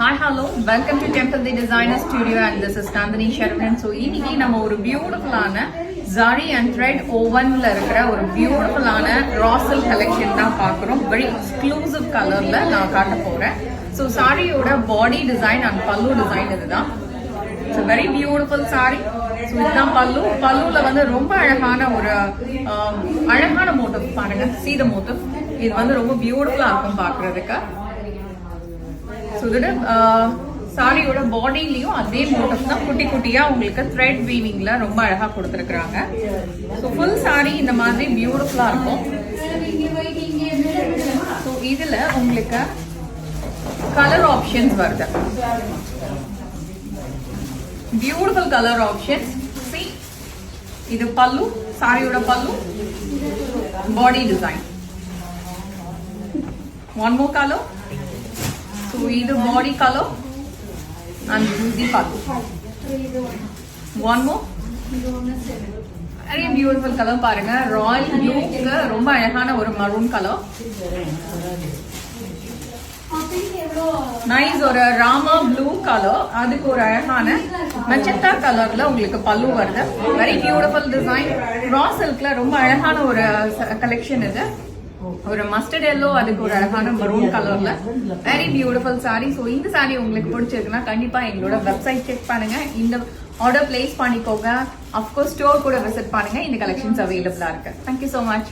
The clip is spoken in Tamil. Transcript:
Hi, hello. Welcome to Temple the Designer Studio and this is Nandini Sharvan. So, இன்னைக்கு நம்ம ஒரு பியூட்டிஃபுல்லான zari and thread ovenல இருக்கிற ஒரு பியூட்டிஃபுல்லான raw silk collection தான் பார்க்குறோம். Very exclusive colorல நான் காட்ட போறேன். So, சாரியோட body design and pallu design இதுதான். It's a very beautiful saree. So, இதுதான் பல்லு. பல்லுல வந்து ரொம்ப அழகான ஒரு அழகான மோட்டிவ் பாருங்க. See the motif. இது வந்து ரொம்ப பியூட்டிஃபுல்லா இருக்கும் பார்க்கிறதுக்கு. ஸோ இதோட சாரியோட பாடிலையும் அதே மோட்டிவ் தான் குட்டி குட்டியா உங்களுக்கு த்ரெட் வீவிங்ல ரொம்ப அழகா கொடுத்துருக்காங்க. ஸோ ஃபுல் சாரி இந்த மாதிரி பியூட்டிஃபுல்லா இருக்கும். ஸோ இதுல உங்களுக்கு கலர் ஆப்ஷன்ஸ் வருது. Beautiful colour options. இது பல்லு, சாரியோட பல்லு, பாடி design. One more colour. So either body color and this is the pallu. One more. Very beautiful color பாருங்க. ராயல் ப்ளூக்கு ரொம்ப அழகான ஒரு மரூன் கலர். நைஸ் ஒரு ராமா ப்ளூ கலர். அதுக்கு ஒரு அழகான மெஜெண்டா கலர்ல உங்களுக்கு பல்லு வருது. Very beautiful design. ரா சில்க்ல ரொம்ப அழகான ஒரு கலெக்ஷன் இது. ஒரு மஸ்டர்ட் எல்லோ, அதுக்கு ஒரு அழகான மரூன் கலர்ல வெரி பியூட்டிஃபுல் சாரி. ஸோ இந்த சாரி உங்களுக்கு பிடிச்சிருக்குன்னா கண்டிப்பா எங்களோட வெப்சைட் செக் பண்ணுங்க. இந்த ஆர்டர் பிளேஸ் பண்ணிக்கோங்க. அப்கோர்ஸ் ஸ்டோர் கூட விசிட் பண்ணுங்க. இந்த கலெக்ஷன்ஸ் அவைலபிளா இருக்கு. Thank you so much.